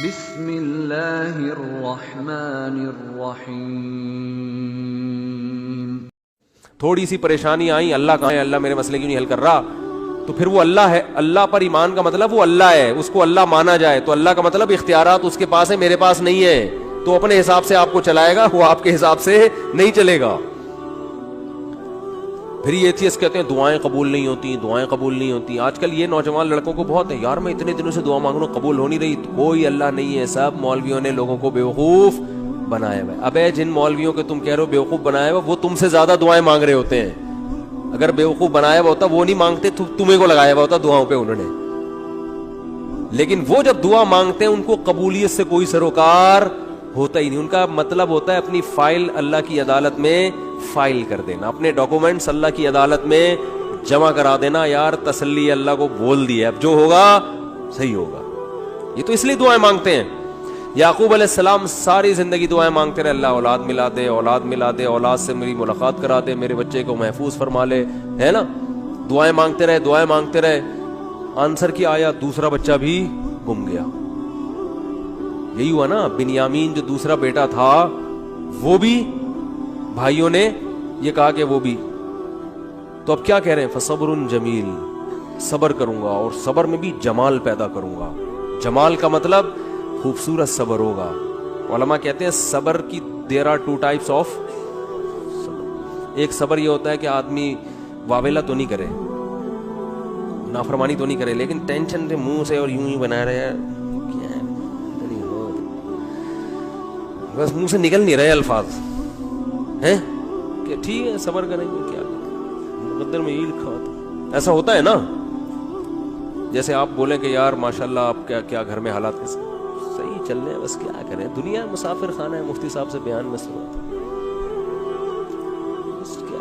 بسم اللہ الرحمن الرحیم. تھوڑی سی پریشانی آئی، اللہ کہاں ہے، اللہ میرے مسئلے کیوں نہیں حل کر رہا، تو پھر وہ اللہ ہے. اللہ پر ایمان کا مطلب وہ اللہ ہے، اس کو اللہ مانا جائے. تو اللہ کا مطلب اختیارات اس کے پاس ہے، میرے پاس نہیں ہے. تو اپنے حساب سے آپ کو چلائے گا، وہ آپ کے حساب سے نہیں چلے گا. پھر یہ ایتھیسٹ کہتے ہیں دعائیں قبول نہیں ہوتی، دعائیں قبول نہیں ہوتی. آج کل یہ نوجوان لڑکوں کو بہت ہے، یار میں اتنے دنوں سے دعا مانگ رہا ہوں قبول ہو نہیں رہی. کوئی اللہ نہیں ہے، سب مولویوں نے لوگوں کو بیوقوف بنایا ہوا ہے. ابے جن مولویوں کے تم کہہ رہے ہو بیوقوف بنایا ہوا، وہ تم سے زیادہ دعائیں مانگ رہے ہوتے ہیں. اگر بیوقوف بنایا ہوا ہوتا وہ نہیں مانگتے، تمہیں کو لگایا ہوا ہوتا دعاؤں پہ انہوں نے. لیکن وہ جب دعا مانگتے ہیں ان کو قبولیت سے کوئی سروکار ہوتا ہی نہیں. ان کا مطلب ہوتا ہے اپنی فائل اللہ کی عدالت میں فائل کر دینا، اپنے ڈاکومنٹس اللہ کی عدالت میں جمع کرا دینا. یار تسلی اللہ کو بول دیا، اب جو ہوگا صحیح ہوگا. یہ تو اس لیے دعائیں مانگتے ہیں. یعقوب علیہ السلام ساری زندگی دعائیں مانگتے رہے، اللہ اولاد ملا دے، اولاد ملا دے، اولاد سے میری ملاقات کرا دے، میرے بچے کو محفوظ فرما لے، ہے نا. دعائیں مانگتے رہے، دعائیں مانگتے رہے. آنسر کیا آیا؟ دوسرا بچہ بھی گم گیا. یہی ہوا نا، بنیامین جو دوسرا بیٹا تھا وہ بھی بھائیوں نے یہ کہا کہ وہ بھی. تو اب کیا کہہ رہے ہیں؟ فصبر جمیل، صبر کروں گا اور صبر میں بھی جمال پیدا کروں گا. جمال کا مطلب خوبصورت صبر ہوگا. علماء کہتے ہیں صبر کی دیر آر 2 types آف صبر. ایک صبر یہ ہوتا ہے کہ آدمی واویلا تو نہیں کرے، نافرمانی تو نہیں کرے، لیکن ٹینشن سے منہ سے اور یوں ہی بنا رہے ہیں، بس منہ سے نکل نہیں رہے الفاظ ہیں کہ ٹھیک ہے صبر کریں گے، کیا مقدر میں یہ لکھا ہوتا. ایسا ہوتا ہے نا. جیسے آپ بولیں کہ یار ماشاءاللہ آپ کیا گھر میں حالات کیسے صحیح چل رہے ہیں، بس کیا کریں، دنیا مسافر خانہ ہے. مفتی صاحب سے بیان میں سنا تھا، بس کیا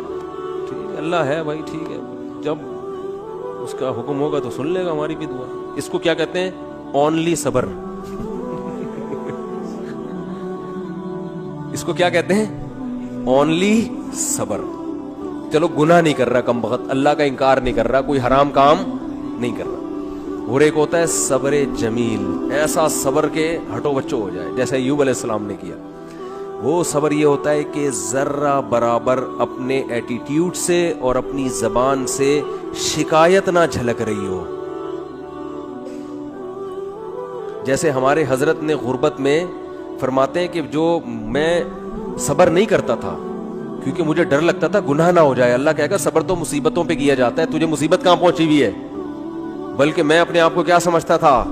ٹھیک ہے، اللہ ہے بھائی، ٹھیک ہے، جب اس کا حکم ہوگا تو سن لے گا ہماری بھی دعا. اس کو کیا کہتے ہیں؟ اونلی صبر. اس کو کیا کہتے ہیں؟ اونلی صبر. چلو گناہ نہیں کر رہا کم بخت، اللہ کا انکار نہیں کر رہا، کوئی حرام کام نہیں کر رہا. اور ایک ہوتا ہے صبر جمیل، ایسا صبر کے ہٹو بچو ہو جائے جیسے ایوب علیہ السلام نے کیا. وہ صبر یہ ہوتا ہے کہ ذرہ برابر اپنے ایٹیٹیوڈ سے اور اپنی زبان سے شکایت نہ جھلک رہی ہو. جیسے ہمارے حضرت نے غربت میں فرماتے ہیں کہ جو میں صبر نہیں کرتا تھا کیونکہ مجھے ڈر لگتا تھا گناہ نہ ہو جائے. اللہ کہے گا صبر تو مصیبتوں پہ کیا جاتا ہے، تجھے مصیبت کہاں پہنچی ہوئی ہے؟ بلکہ میں اپنے آپ کو کیا سمجھتا تھا؟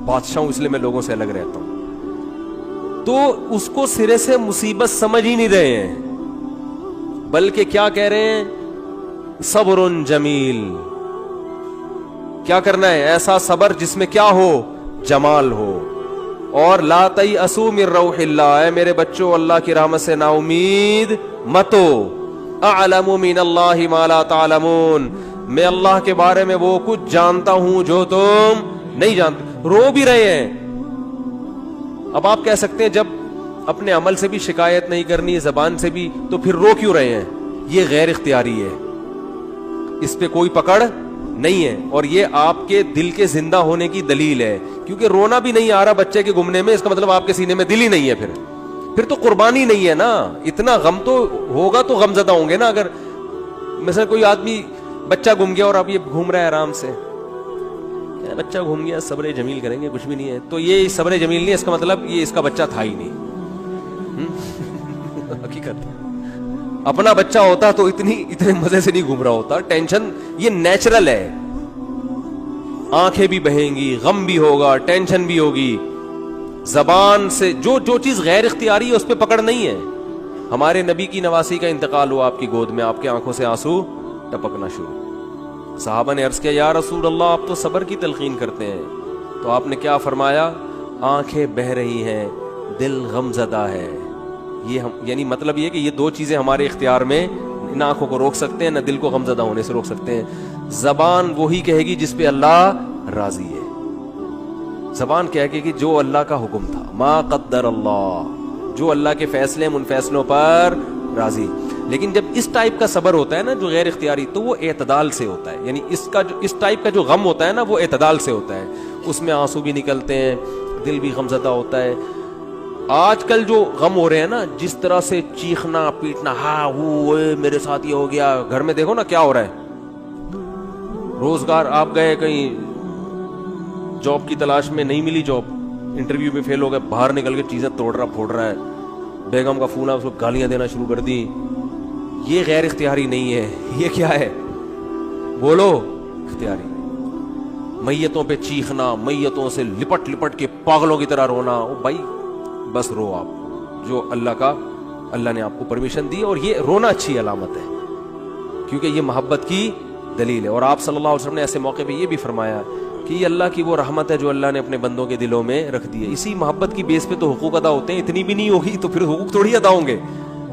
بادشاہ ہوں، اس لیے میں لوگوں سے الگ رہتا ہوں. تو اس کو سرے سے مصیبت سمجھ ہی نہیں رہے ہیں، بلکہ کیا کہہ رہے ہیں؟ صبر جمیل. کیا کرنا ہے؟ ایسا صبر جس میں کیا ہو؟ جمال ہو. اور لا تیأسوا من روح اللہ، اے میرے بچوں اللہ کی رحمت سے نا امید مت ہو. اعلم من اللہ ما لا تعلمون، میں اللہ کے بارے میں وہ کچھ جانتا ہوں جو تم نہیں جانتے. رو بھی رہے ہیں. اب آپ کہہ سکتے ہیں جب اپنے عمل سے بھی شکایت نہیں کرنی، زبان سے بھی، تو پھر رو کیوں رہے ہیں؟ یہ غیر اختیاری ہے، اس پہ کوئی پکڑ نہیں ہے، اور یہ آپ کے دل کے زندہ ہونے کی دلیل ہے. کیونکہ رونا بھی نہیں آ رہا بچے کے گمنے میں، اس کا مطلب آپ کے سینے میں دل ہی نہیں ہے. پھر تو قربانی نہیں ہے نا. اتنا غم تو ہوگا تو غم زدہ ہوں گے نا. اگر مثلا کوئی آدمی بچہ گم گیا اور اب یہ گھوم رہا ہے آرام سے، بچہ گھوم گیا، صبر جمیل کریں گے، کچھ بھی نہیں ہے، تو یہ صبر جمیل نہیں، اس کا مطلب یہ اس کا بچہ تھا ہی نہیں. حقیقت اپنا بچہ ہوتا تو اتنے مزے سے نہیں گھوم رہا ہوتا. ٹینشن یہ نیچرل ہے، آنکھیں بھی بہیں گی، غم بھی ہوگا، ٹینشن بھی ہوگی. زبان سے جو چیز غیر اختیاری ہے اس پہ پکڑ نہیں ہے. ہمارے نبی کی نواسی کا انتقال ہوا آپ کی گود میں، آپ کے آنکھوں سے آنسو ٹپکنا شروع. صحابہ نے عرض کیا یا رسول اللہ آپ تو صبر کی تلقین کرتے ہیں. تو آپ نے کیا فرمایا؟ آنکھیں بہ رہی ہیں، دل غم زدہ ہے. یہ یعنی مطلب یہ کہ یہ دو چیزیں ہمارے اختیار میں، نہ آنکھوں کو روک سکتے ہیں نہ دل کو غم زدہ ہونے سے روک سکتے ہیں. زبان وہی کہے گی جس پہ اللہ راضی ہے. زبان کہے گی کہ جو اللہ کا حکم تھا، ما قدر اللہ، جو اللہ کے فیصلے ان فیصلوں پر راضی. لیکن جب اس ٹائپ کا صبر ہوتا ہے نا جو غیر اختیاری, تو وہ اعتدال سے ہوتا ہے. یعنی اس ٹائپ کا جو غم ہوتا ہے نا وہ اعتدال سے ہوتا ہے, اس میں آنسو بھی نکلتے ہیں, دل بھی غمزدہ ہوتا ہے. آج کل جو غم ہو رہے ہیں نا, جس طرح سے چیخنا پیٹنا, ہاں وہ میرے ساتھ یہ ہو گیا, گھر میں دیکھو نا کیا ہو رہا ہے. روزگار آپ گئے کہیں جاب کی تلاش میں, نہیں ملی جاب, انٹرویو میں فیل ہو گئے, باہر نکل کے چیزیں توڑ رہا پھوڑ رہا ہے, بیگم کا فون ہے اس کو گالیاں دینا شروع کر دی. یہ غیر اختیاری نہیں ہے, یہ کیا ہے, بولو, اختیاری. میتوں پہ چیخنا, میتوں سے لپٹ لپٹ کے پاگلوں کی طرح رونا, او بھائی بس رو آپ, جو اللہ نے آپ کو پرمیشن دی. اور یہ رونا اچھی علامت ہے کیونکہ یہ محبت کی دلیل ہے. اور آپ صلی اللہ علیہ وسلم نے ایسے موقع پہ یہ بھی فرمایا کہ یہ اللہ کی وہ رحمت ہے جو اللہ نے اپنے بندوں کے دلوں میں رکھ دی ہے. اسی محبت کی بیس پہ تو حقوق ادا ہوتے ہیں, اتنی بھی نہیں ہوگی تو پھر حقوق تھوڑی ادا ہوں گے.